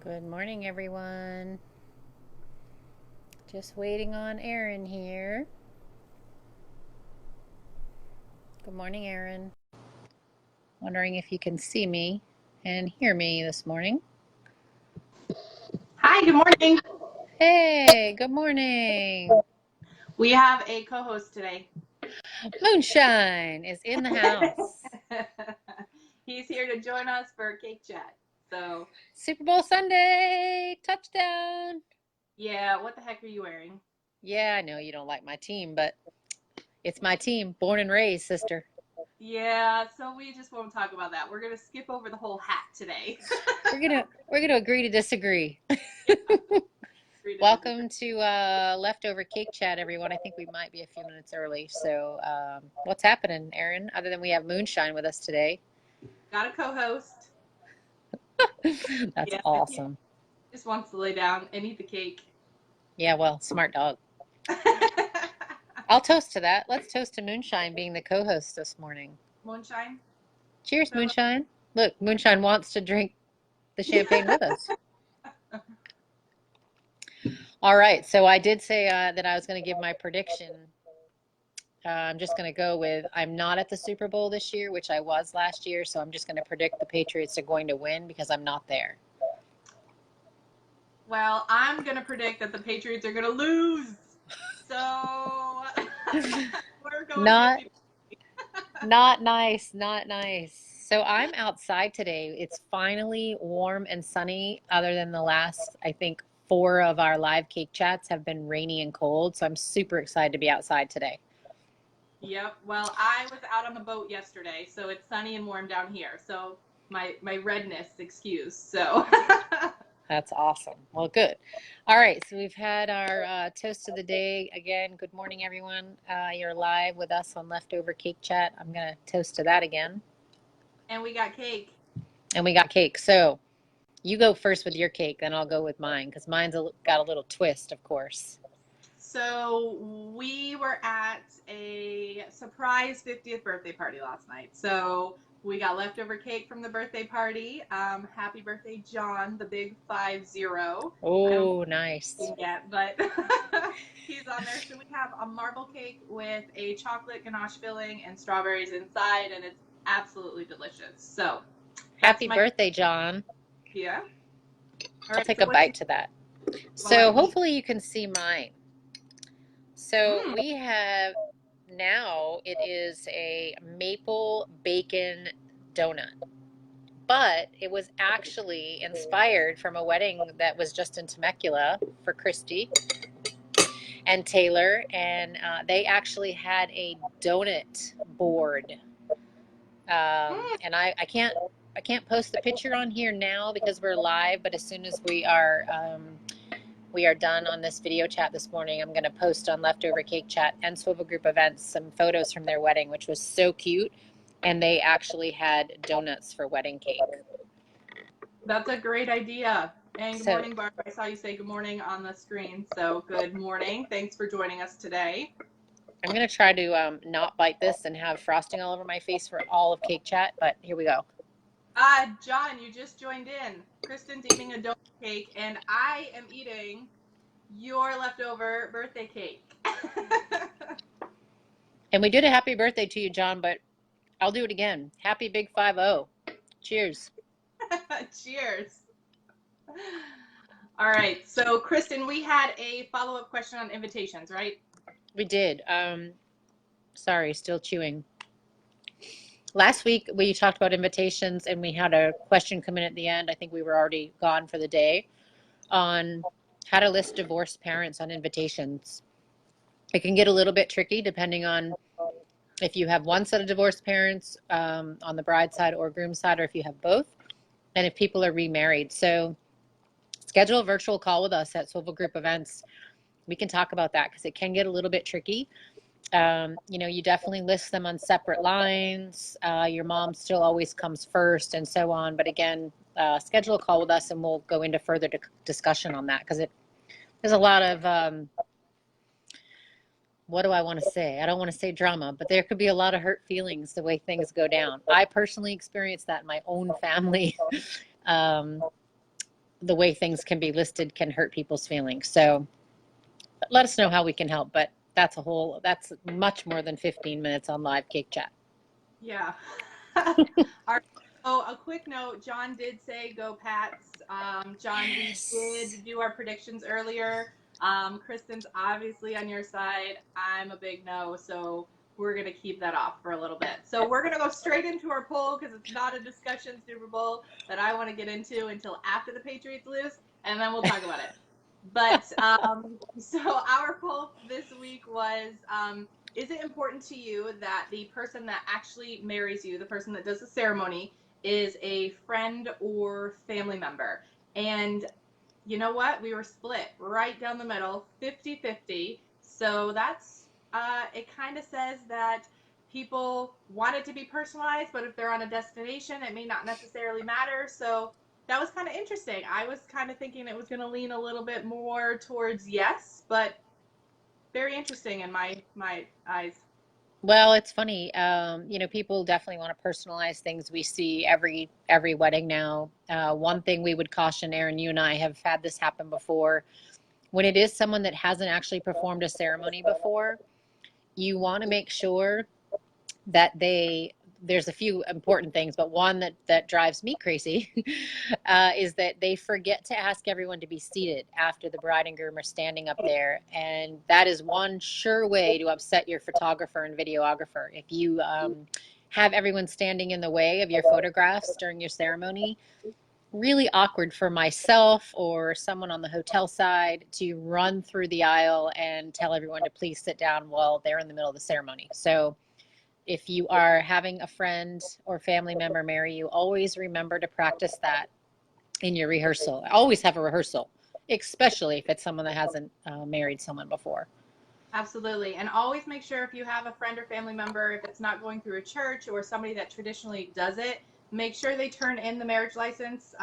Good morning, everyone. Just waiting on Erin here. Good morning, Erin. Wondering if you can see me and hear me this morning. Hi, good morning. Hey, good morning. We have a co-host today. Moonshine is in the house. He's here to join us for Cake Chat. So, Super Bowl Sunday, touchdown. yeah, what the heck are you wearing? Yeah, I know you don't like my team, but it's my team, born and raised, sister. Yeah, so we just won't talk about that. We're going to skip over the whole hat today. We're gonna agree to disagree. Yeah, agree to disagree. Welcome to Leftover Cake Chat, everyone. I think we might be a few minutes early. So, what's happening, Erin? Other than we have Moonshine with us today. Got a co-host. That's Yeah, he awesome. just wants to lay down and eat the cake. Yeah, well, smart dog. I'll toast to that. Let's toast to Moonshine being the co host this morning. Moonshine. Cheers, So, Moonshine. Look, Moonshine wants to drink the champagne with us. All right. So, I did say that I was going to give my prediction. I'm just going to go with I'm not at the Super Bowl this year, which I was last year. So I'm just going to predict the Patriots are going to win because I'm not there. well, I'm going to predict that the Patriots are going to lose. So, we're going Not 50. not nice, not nice. So I'm outside today. It's finally warm and sunny other than the last I think 4 of our live cake chats have been rainy and cold. So I'm super excited to be outside today. Yep. Well, I was out on the boat yesterday, so it's sunny and warm down here. So my redness excused. So That's awesome. Well, good. All right. So we've had our toast of the day. Again, good morning, everyone. You're live with us on Leftover Cake Chat. I'm going to toast to that again. and we got cake. And we got cake. So you go first with your cake, then I'll go with mine because mine's got a little twist, of course. So we were at a surprise 50th birthday party last night. So we got leftover cake from the birthday party. Happy birthday, John, the big 50. I don't Oh, nice. think yet, but he's on there. So we have a marble cake with a chocolate ganache filling and strawberries inside, and it's absolutely delicious. So that's Happy my birthday, John. yeah. All I'll right. take So a what you bite to that. while I So eat? hopefully you can see mine. So Mm. we have now it is a maple bacon donut, but it was actually inspired from a wedding that was just in Temecula for Christy and Taylor, and they actually had a donut board. And I can't post the picture on here now because we're live, but as soon as we are done on this video chat this morning, I'm going to post on Leftover Cake Chat and Swivel Group Events some photos from their wedding, which was so cute. And they actually had donuts for wedding cake. That's a great idea. And good So morning, Barb. I saw you say good morning on the screen. So good morning. Thanks for joining us today. I'm going to try to not bite this and have frosting all over my face for all of Cake Chat, but here we go. John, you just joined in. Kristen's eating a donut cake, and I am eating your leftover birthday cake. And we did a happy birthday to you, John, but I'll do it again. Happy Big 50. Cheers. Cheers. All right. So, Kristen, we had a follow-up question on invitations, right? We did. Sorry, still chewing. Last week we talked about invitations and we had a question come in at the end. I think we were already gone for the day on how to list divorced parents on invitations. It can get a little bit tricky depending on if you have one set of divorced parents on the bride side or groom side, or if you have both, and if people are remarried. So schedule a virtual call with us at Swivel Group Events. We can talk about that because it can get a little bit tricky. You definitely list them on separate lines. Your mom still always comes first and so on. But again, schedule a call with us and we'll go into further discussion on that because there's a lot of, what do I want to say? I don't want to say drama, but there could be a lot of hurt feelings the way things go down. I personally experienced that in my own family. the way things can be listed can hurt people's feelings. So let us know how we can help. But that's much more than 15 minutes on live cake chat. Yeah. All right. So a quick note, John did say go Pats. John, we Yes. did do our predictions earlier. Kristen's obviously on your side. I'm a big no, so we're going to keep that off for a little bit. So we're going to go straight into our poll because it's not a discussion Super Bowl that I want to get into until after the Patriots lose, and then we'll talk about it. But so our poll this week was, is it important to you that the person that actually marries you, the person that does the ceremony, is a friend or family member? And you know what? We were split right down the middle, 50-50. So that's, it kind of says that people want it to be personalized, but if they're on a destination, it may not necessarily matter. So that was kind of interesting. I was kind of thinking it was going to lean a little bit more towards yes, but very interesting in my eyes. Well, it's funny. People definitely want to personalize things. We see every wedding now. One thing we would caution, Aaron, you and I have had this happen before. When it is someone that hasn't actually performed a ceremony before, you want to make sure that there's a few important things, but one that drives me crazy is that they forget to ask everyone to be seated after the bride and groom are standing up there, and that is one sure way to upset your photographer and videographer. If you have everyone standing in the way of your photographs during your ceremony, really awkward for myself or someone on the hotel side to run through the aisle and tell everyone to please sit down while they're in the middle of the ceremony. So if you are having a friend or family member marry you, always remember to practice that in your rehearsal. Always have a rehearsal, especially if it's someone that hasn't married someone before. Absolutely. And always make sure if you have a friend or family member, if it's not going through a church or somebody that traditionally does it, make sure they turn in the marriage license,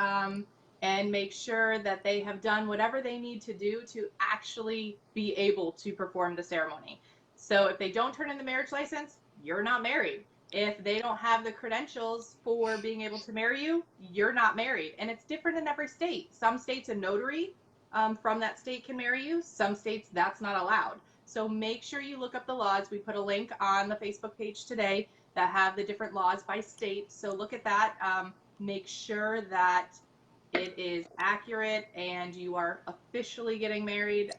and make sure that they have done whatever they need to do to actually be able to perform the ceremony. So if they don't turn in the marriage license, you're not married. If they don't have the credentials for being able to marry you, you're not married. And it's different in every state. Some states, a notary from that state can marry you. Some states, that's not allowed. So make sure you look up the laws. We put a link on the Facebook page today that have the different laws by state. So look at that. Make sure that it is accurate and you are officially getting married.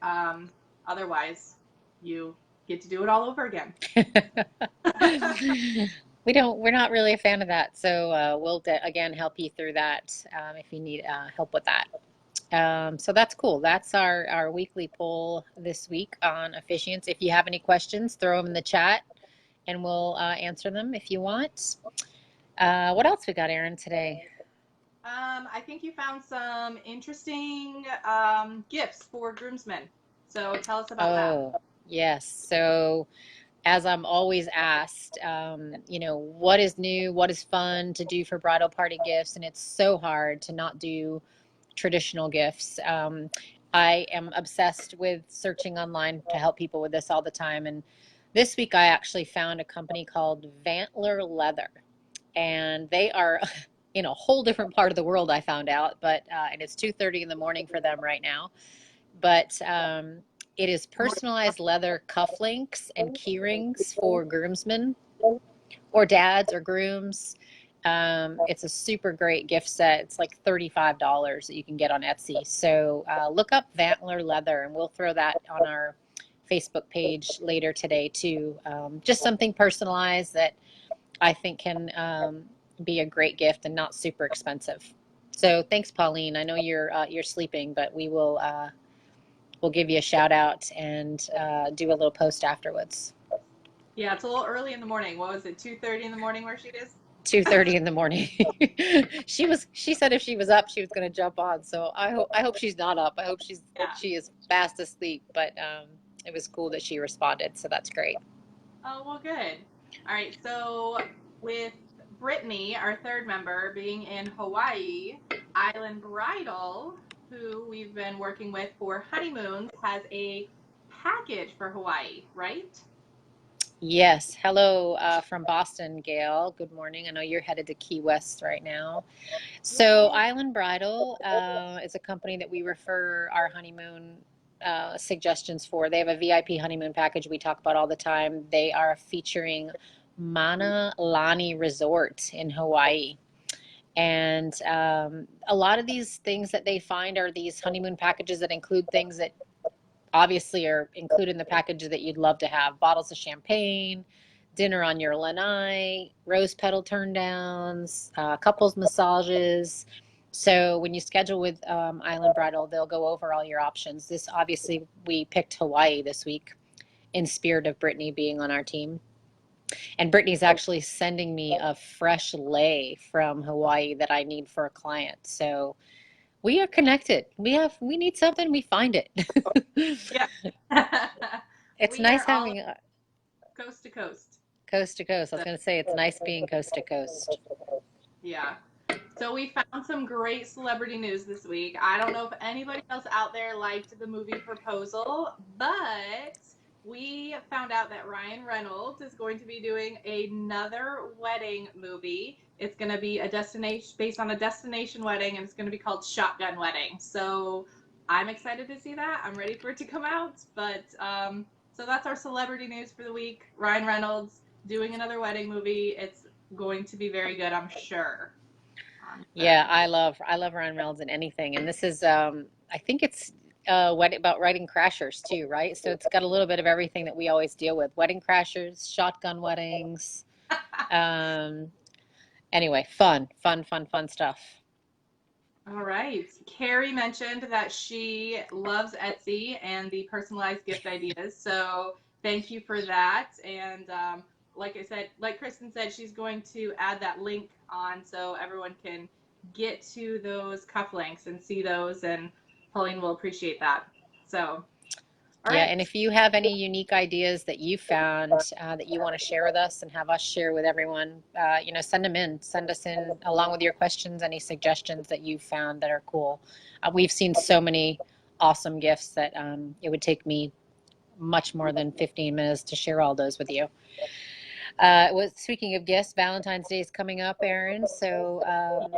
Otherwise, you get to do it all over again. We're not really a fan of that. So we'll again help you through that if you need help with that. So that's cool. That's our weekly poll this week on officiants. If you have any questions, throw them in the chat and we'll answer them if you want. What else we got, Aaron, today? I think you found some interesting gifts for groomsmen. So tell us about that. Oh, yes. So as I'm always asked, what is new, what is fun to do for bridal party gifts, and it's so hard to not do traditional gifts. I am obsessed with searching online to help people with this all the time. And this week I actually found a company called Vantler Leather, and they are in a whole different part of the world, I found out, but and it's 2:30 in the morning for them right now. But it is personalized leather cufflinks and key rings for groomsmen or dads or grooms. It's a super great gift set. It's like $35 that you can get on Etsy. So look up Vantler Leather, and we'll throw that on our Facebook page later today too. Just something personalized that I think can be a great gift and not super expensive. So thanks, Pauline. I know you're sleeping, but we'll give you a shout out and do a little post afterwards. Yeah, it's a little early in the morning. What was it, 2:30 in the morning where she is? 2:30 in the morning. She said if she was up, she was going to jump on. So I hope she's not up. I hope she is fast asleep. But it was cool that she responded. So that's great. Oh, well, good. All right. So with Brittany, our third member, being in Hawaii, Island Bridal, who we've been working with for honeymoons, has a package for Hawaii, right? Yes. Hello from Boston, Gail. Good morning. I know you're headed to Key West right now. So, Yay. Island Bridal is a company that we refer our honeymoon suggestions for. They have a VIP honeymoon package we talk about all the time. They are featuring Mana Lani Resort in Hawaii. And a lot of these things that they find are these honeymoon packages that include things that obviously are included in the package that you'd love to have: bottles of champagne, dinner on your lanai, rose petal turn downs, couples massages. So when you schedule with Island Bridal, they'll go over all your options. This obviously, we picked Hawaii this week in spirit of Brittany being on our team. And Brittany's actually sending me a fresh lei from Hawaii that I need for a client. So we are connected. We need something, we find it. Yeah. It's We nice are all having coast to coast. coast to coast. I was So, going to say it's nice being coast to coast. yeah. So we found some great celebrity news this week. I don't know if anybody else out there liked the movie Proposal, but we found out that Ryan Reynolds is going to be doing another wedding movie. It's going to be a destination based on a destination wedding, and it's going to be called Shotgun Wedding. So I'm excited to see that. I'm ready for it to come out. But so that's our celebrity news for the week. Ryan Reynolds doing another wedding movie. It's going to be very good, I'm sure. I'm Yeah, sure. I love Ryan Reynolds in anything, and this is I think it's about writing crashers too, right? So it's got a little bit of everything that we always deal with: wedding crashers, shotgun weddings. Um, anyway, fun stuff. All right. Carrie mentioned that she loves Etsy and the personalized gift ideas. So thank you for that. And like I said, like Kristen said, she's going to add that link on so everyone can get to those cufflinks and see those. And Pauline will appreciate that. So, all Yeah, right. and if you have any unique ideas that you found that you want to share with us and have us share with everyone, send them in. Send us in along with your questions, any suggestions that you found that are cool. We've seen so many awesome gifts that it would take me much more than 15 minutes to share all those with you. Speaking of gifts, Valentine's Day is coming up, Erin. So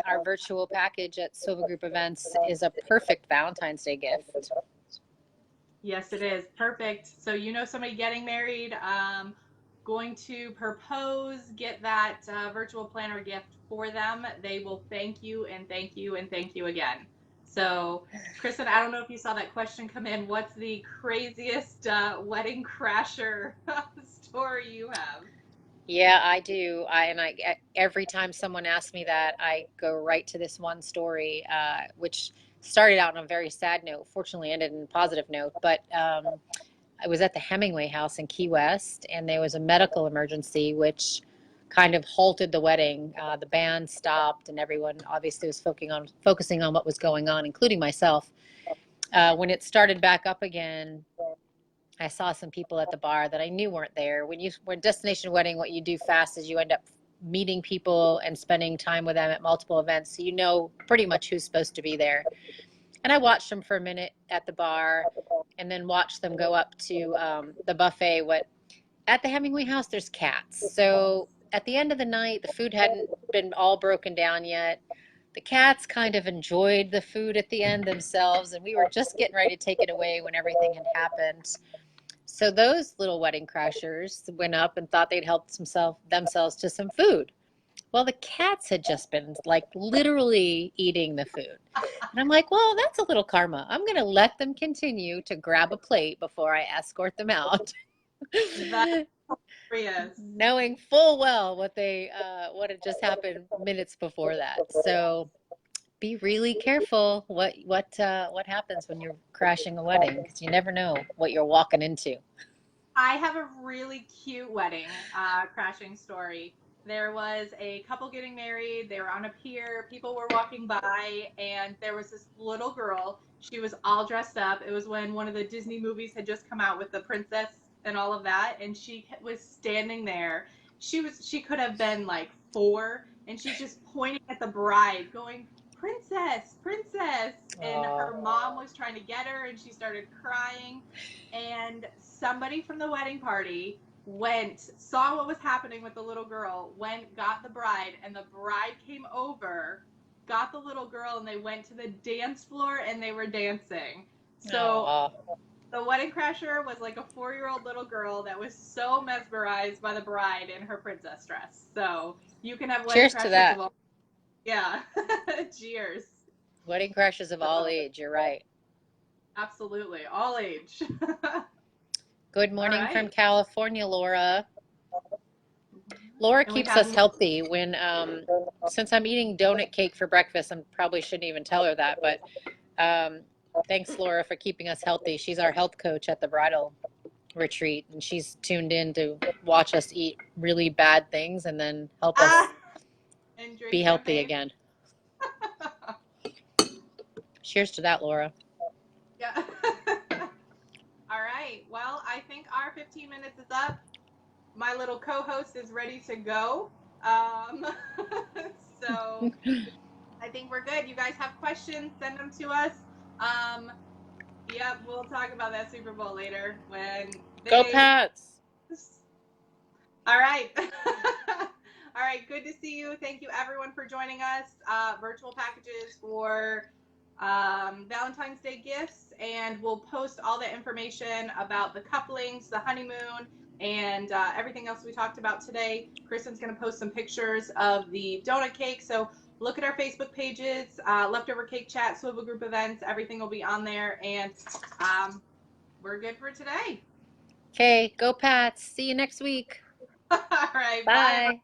our virtual package at Silva Group Events is a perfect Valentine's Day gift. Yes, it is. Perfect. So you know somebody getting married, going to propose, get that virtual planner gift for them. They will thank you and thank you and thank you again. So, Kristen, I don't know if you saw that question come in. What's the craziest wedding crasher story you have? Yeah, I do. Every time someone asks me that, I go right to this one story, which started out on a very sad note. Fortunately, ended in a positive note. But I was at the Hemingway House in Key West, and there was a medical emergency, which kind of halted the wedding. The band stopped, and everyone obviously was focusing on what was going on, including myself. When it started back up again, I saw some people at the bar that I knew weren't there. When destination wedding, what you do fast is you end up meeting people and spending time with them at multiple events, so you know pretty much who's supposed to be there. And I watched them for a minute at the bar, and then watched them go up to the buffet. What At the Hemingway House, there's cats, so at the end of the night, the food hadn't been all broken down yet. The cats kind of enjoyed the food at the end themselves, and we were just getting ready to take it away when everything had happened. So those little wedding crashers went up and thought they'd help themselves to some food. Well, the cats had just been like literally eating the food. And I'm like, well, that's a little karma. I'm going to let them continue to grab a plate before I escort them out. That's hilarious. Knowing full well what had just happened minutes before that. So be really careful what happens when you're crashing a wedding, because you never know what you're walking into. I have a really cute wedding crashing story. There was a couple getting married. They were on a pier. People were walking by, and there was this little girl. She was all dressed up. It was when one of the Disney movies had just come out with the princess and all of that, and she was standing there. She could have been like 4, and she's just pointing at the bride, going, "Princess, princess!" And Oh. her mom was trying to get her, and she started crying, and somebody from the wedding party went, saw what was happening with the little girl, went, got the bride, and the bride came over, got the little girl, and they went to the dance floor and they were dancing. So Oh, the wedding crasher was like a 4-year-old little girl that was so mesmerized by the bride in her princess dress. So you can have wedding cheers to crashers of that. all. Yeah. Cheers. Wedding crashes of all So, age. You're right. absolutely. All age. Good All morning from right. California, Laura. Laura And we keeps have us healthy when, since I'm eating donut cake for breakfast, I probably shouldn't even tell her that, but um, thanks, Laura, for keeping us healthy. She's our health coach at the Bridal Retreat, and she's tuned in to watch us eat really bad things and then help us and drink be healthy champagne. again. Cheers to that, Laura. Yeah. All right. Well, I think our 15 minutes is up. My little co-host is ready to go. Um, so I think we're good. You guys have questions, send them to us. Yep, we'll talk about that Super Bowl later when Go they. Pats! All right. All right. Good to see you. Thank you, everyone, for joining us. Virtual packages for Valentine's Day gifts, and we'll post all the information about the couplings, the honeymoon, and everything else we talked about today. Kristen's going to post some pictures of the donut cake. So look at our Facebook pages, Leftover Cake Chat, Swivel Group events. Everything will be on there, and we're good for today. Okay, go Pats. See you next week. All right. Bye, everyone. Bye.